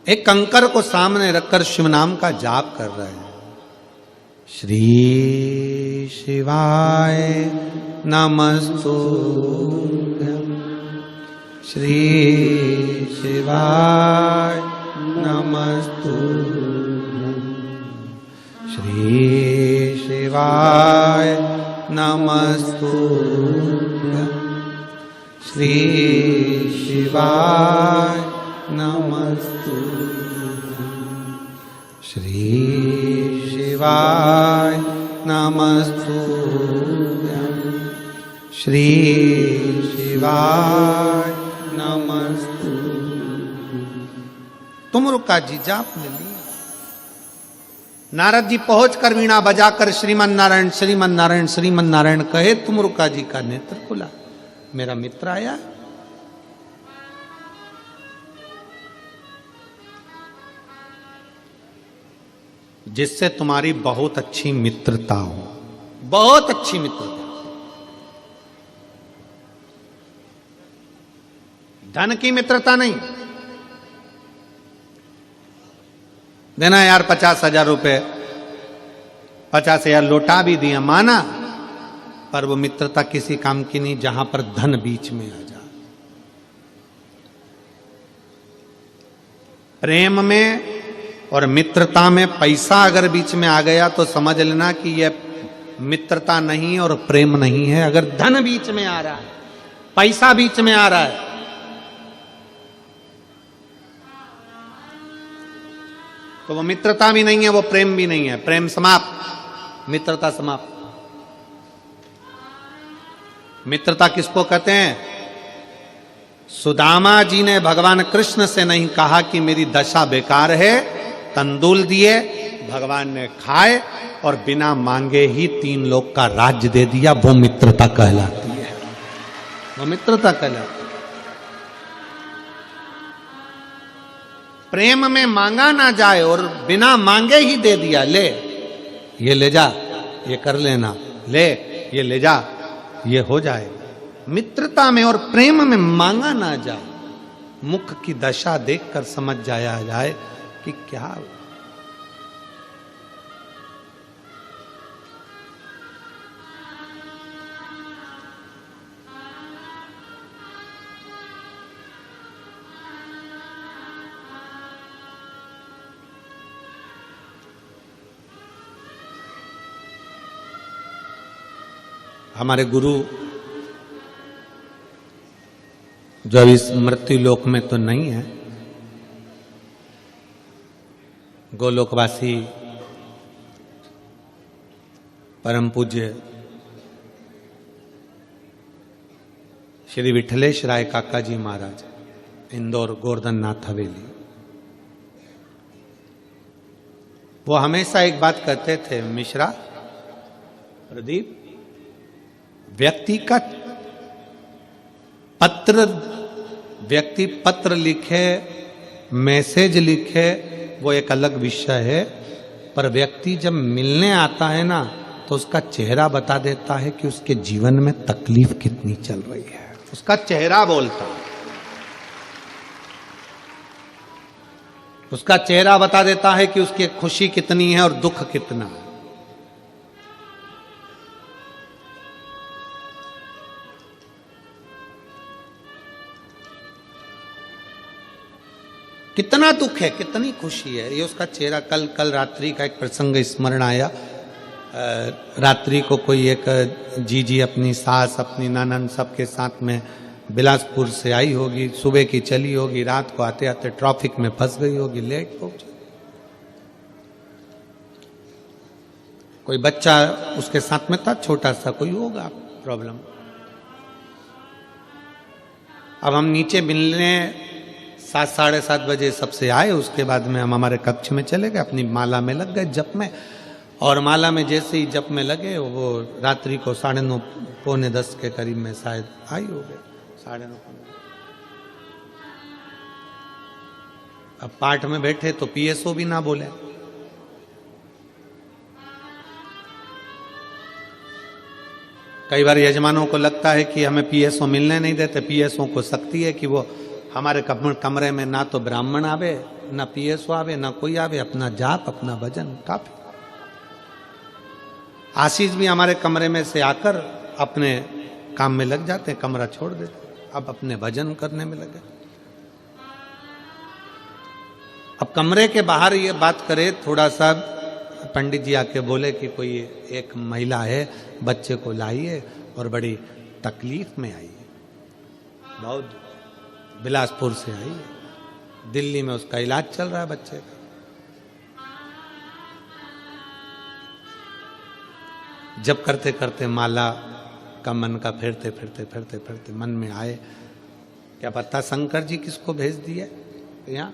एक कंकर को सामने रखकर शिव नाम का जाप कर रहे हैं। श्री शिवाय नमस्तुभ्यं, श्री शिवाय नमस्तुभ्यं, श्री शिवाय नमस्तुभ्यं, श्री शिवाय नमस्तुभ्यं, श्री शिवाय नमस्तुभ्यं, श्री शिवाय नमस्तुभ्यं। तुमरुका जी जाप में ली। नारद जी पहुंचकर वीणा बजाकर श्रीमन नारायण श्रीमन नारायण श्रीमन नारायण कहे। तुमरुका जी का नेत्र खुला, मेरा मित्र आया। जिससे तुम्हारी बहुत अच्छी मित्रता हो, बहुत अच्छी मित्रता। धन की मित्रता नहीं। देना यार 50,000 रुपए, 50,000 लौटा भी दिया, माना, पर वो मित्रता किसी काम की नहीं जहां पर धन बीच में आ जाए। प्रेम में और मित्रता में पैसा अगर बीच में आ गया तो समझ लेना कि यह मित्रता नहीं और प्रेम नहीं है। अगर धन बीच में आ रहा है, पैसा बीच में आ रहा है, तो वो मित्रता भी नहीं है, वो प्रेम भी नहीं है। प्रेम समाप्त, मित्रता समाप्त। मित्रता किसको कहते हैं? सुदामा जी ने भगवान कृष्ण से नहीं कहा कि मेरी दशा बेकार है, तंदूल दिए, भगवान ने खाए और बिना मांगे ही 3 लोक का राज्य दे दिया। वो मित्रता कहलाती है, वो मित्रता कहलाती है। प्रेम में मांगा ना जाए और बिना मांगे ही दे दिया, ले ये ले जा, ये कर लेना, ले ये ले जा, ये हो जाएगा। मित्रता में और प्रेम में मांगा ना जाए, मुख की दशा देखकर समझ जाया जाए कि क्या। हमारे गुरु जो अभी इस मृत्यु लोक में तो नहीं है, गोलोकवासी परम पूज्य श्री विठलेश राय काका जी महाराज, इंदौर गोवर्धन नाथ हवेली। वो हमेशा एक बात कहते थे, मिश्रा प्रदीप, व्यक्ति पत्र लिखे, मैसेज लिखे, वो एक अलग विषय है, पर व्यक्ति जब मिलने आता है ना तो उसका चेहरा बता देता है कि उसके जीवन में तकलीफ कितनी चल रही है। उसका चेहरा बोलता है, उसका चेहरा बता देता है कि उसकी खुशी कितनी है और दुख कितना है। कितना दुख है, कितनी खुशी है, ये उसका चेहरा। कल रात्रि का एक प्रसंग स्मरण आया। रात्रि को कोई एक जीजी अपनी सास, अपनी ननद, सबके साथ में बिलासपुर से आई होगी, सुबह की चली होगी, रात को आते आते ट्रैफिक में फंस गई होगी, लेट पहुंची। कोई बच्चा उसके साथ में था, छोटा सा, कोई होगा प्रॉब्लम। अब हम नीचे मिलने 7, साढ़े 7 बजे सबसे आए। उसके बाद में हम हमारे कक्ष में चले गए, अपनी माला में लग गए जप में। और माला में जैसे ही जप में लगे, वो रात्रि को 9:30 पौने 10 के करीब में शायद आई हो गए, 9:30। अब पाठ में बैठे तो पीएसओ भी ना बोले। कई बार यजमानों को लगता है कि हमें पीएसओ मिलने नहीं देते। पीएसओ को शक्ति है कि वो हमारे कमरे में ना तो ब्राह्मण आवे ना पीएसओ आवे ना कोई आवे, अपना जाप अपना भजन काफी। आशीष भी हमारे कमरे में से आकर अपने काम में लग जाते, कमरा छोड़ देते, अब अपने भजन करने में लगे। अब कमरे के बाहर ये बात करे, थोड़ा सा पंडित जी आके बोले कि कोई एक महिला है, बच्चे को लाइए और बड़ी तकलीफ में आई है, बहुत बिलासपुर से आई है, दिल्ली में उसका इलाज चल रहा है बच्चे का। जब करते करते माला का मन का फिरते फिरते फिरते फिरते मन में आए, क्या पता शंकर जी किसको भेज दिए यहाँ।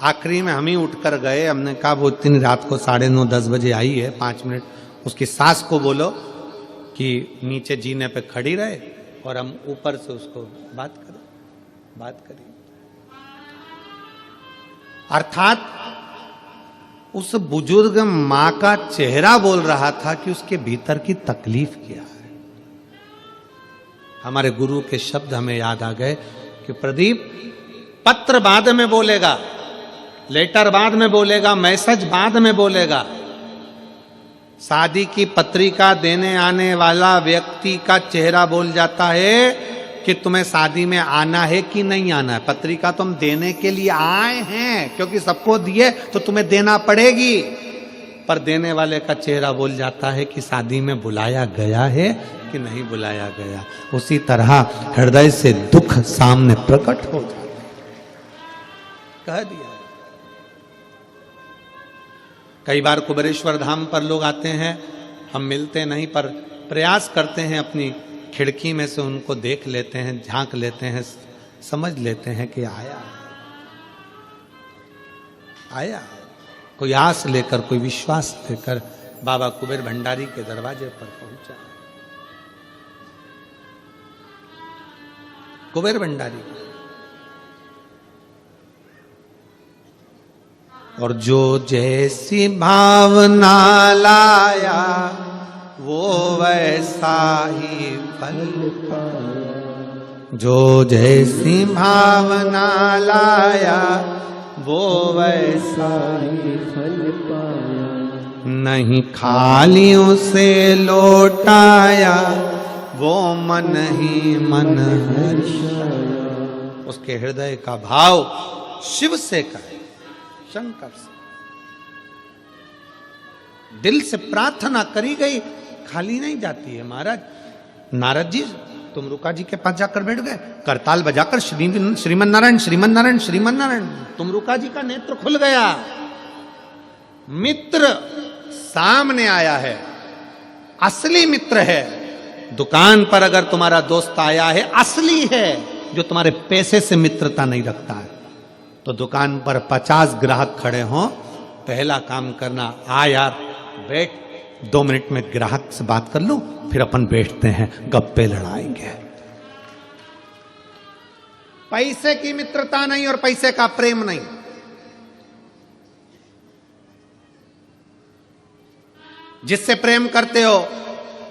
आखिरी में हम ही उठकर गए, हमने कहा वो इतनी रात को 9:30-10 बजे आई है, 5 मिनट उसकी सास को बोलो कि नीचे जीने पे खड़ी रहे और हम ऊपर से उसको बात करें। अर्थात उस बुजुर्ग मां का चेहरा बोल रहा था कि उसके भीतर की तकलीफ क्या है। हमारे गुरु के शब्द हमें याद आ गए कि प्रदीप, पत्र बाद में बोलेगा, लेटर बाद में बोलेगा, मैसेज बाद में बोलेगा, शादी की पत्रिका देने आने वाला व्यक्ति का चेहरा बोल जाता है कि तुम्हें शादी में आना है कि नहीं आना है। पत्रिका तुम देने के लिए आए हैं क्योंकि सबको दिए तो तुम्हें देना पड़ेगी, पर देने वाले का चेहरा बोल जाता है कि शादी में बुलाया गया है कि नहीं बुलाया गया। उसी तरह हृदय से दुख सामने प्रकट हो जाता है। कह दिया। कई बार कुबेरेश्वर धाम पर लोग आते हैं, हम मिलते नहीं, पर प्रयास करते हैं, अपनी खिड़की में से उनको देख लेते हैं, झांक लेते हैं, समझ लेते हैं कि आया कोई आस लेकर, कोई विश्वास लेकर बाबा कुबेर भंडारी के दरवाजे पर पहुंचा। कुबेर भंडारी और जो जैसी भावना लाया वो वैसा ही फल पाया। जो जैसी भावना लाया वो वैसा ही फल पाया। नहीं खालियों से लौटाया वो मन ही मन हर्षाया। उसके हृदय का भाव शिव से का है, शंकर से। दिल से प्रार्थना करी गई खाली नहीं जाती है। महाराज नारद जी तुमरुका जी के पास जाकर बैठ गए, करताल बजाकर श्रीमन नारायण श्रीमन नारायण श्रीमन नारायण। तुमरुका जी का नेत्र खुल गया, मित्र सामने आया है, असली मित्र है। दुकान पर अगर तुम्हारा दोस्त आया है, असली है, जो तुम्हारे पैसे से मित्रता नहीं रखता है। तो दुकान पर 50 ग्राहक खड़े हों, पहला काम करना, आ यार बैठ, 2 मिनट में ग्राहक से बात कर लूं, फिर अपन बैठते हैं, गप्पे लड़ाएंगे। पैसे की मित्रता नहीं और पैसे का प्रेम नहीं। जिससे प्रेम करते हो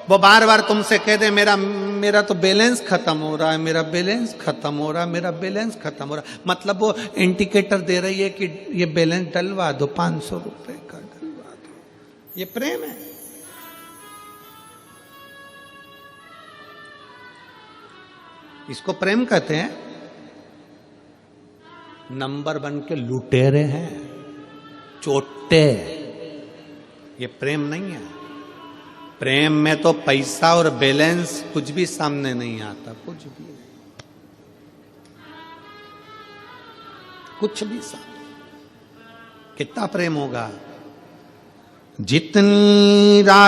वो बार बार तुमसे कह दे मेरा तो बैलेंस खत्म हो रहा है, मेरा बैलेंस खत्म हो रहा है, मेरा बैलेंस खत्म हो रहा है। मतलब वो इंडिकेटर दे रही है कि ये बैलेंस डलवा दो, 500 रुपए का डलवा दो। ये प्रेम है। इसको प्रेम कहते हैं। नंबर 1 के लुटेरे हैं, चोटे। ये प्रेम नहीं है। प्रेम में तो पैसा और बैलेंस कुछ भी सामने नहीं आता, कुछ भी नहीं, कुछ भी सामने। कितना प्रेम होगा? जितनी रात